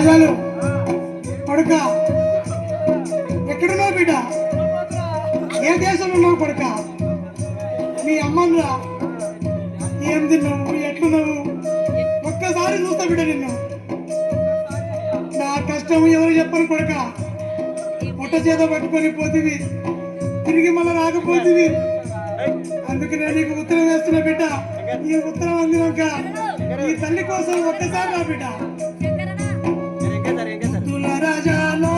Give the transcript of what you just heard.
చాలు కొడుక, ఎక్కడున్నావు బిడ్డ? ఏ దేశంలో ఉన్నావు కొడుక? మీ అమ్మరా ఏం తిన్నావు, ఎట్లున్నావు? ఒక్కసారి చూస్తా బిడ్డ నిన్ను. నా కష్టం ఎవరు చెప్పరు కొడుక. పొట్ట చేత పట్టుకొని పోతివి, తిరిగి మళ్ళీ రాకపోతివి. అందుకు నేను నీకు ఉత్తరం వేస్తున్నా బిడ్డ. ఈ ఉత్తరం అందినాక ఈ తల్లి కోసం ఒక్కసారి రా బిడ్డ. రాజాలో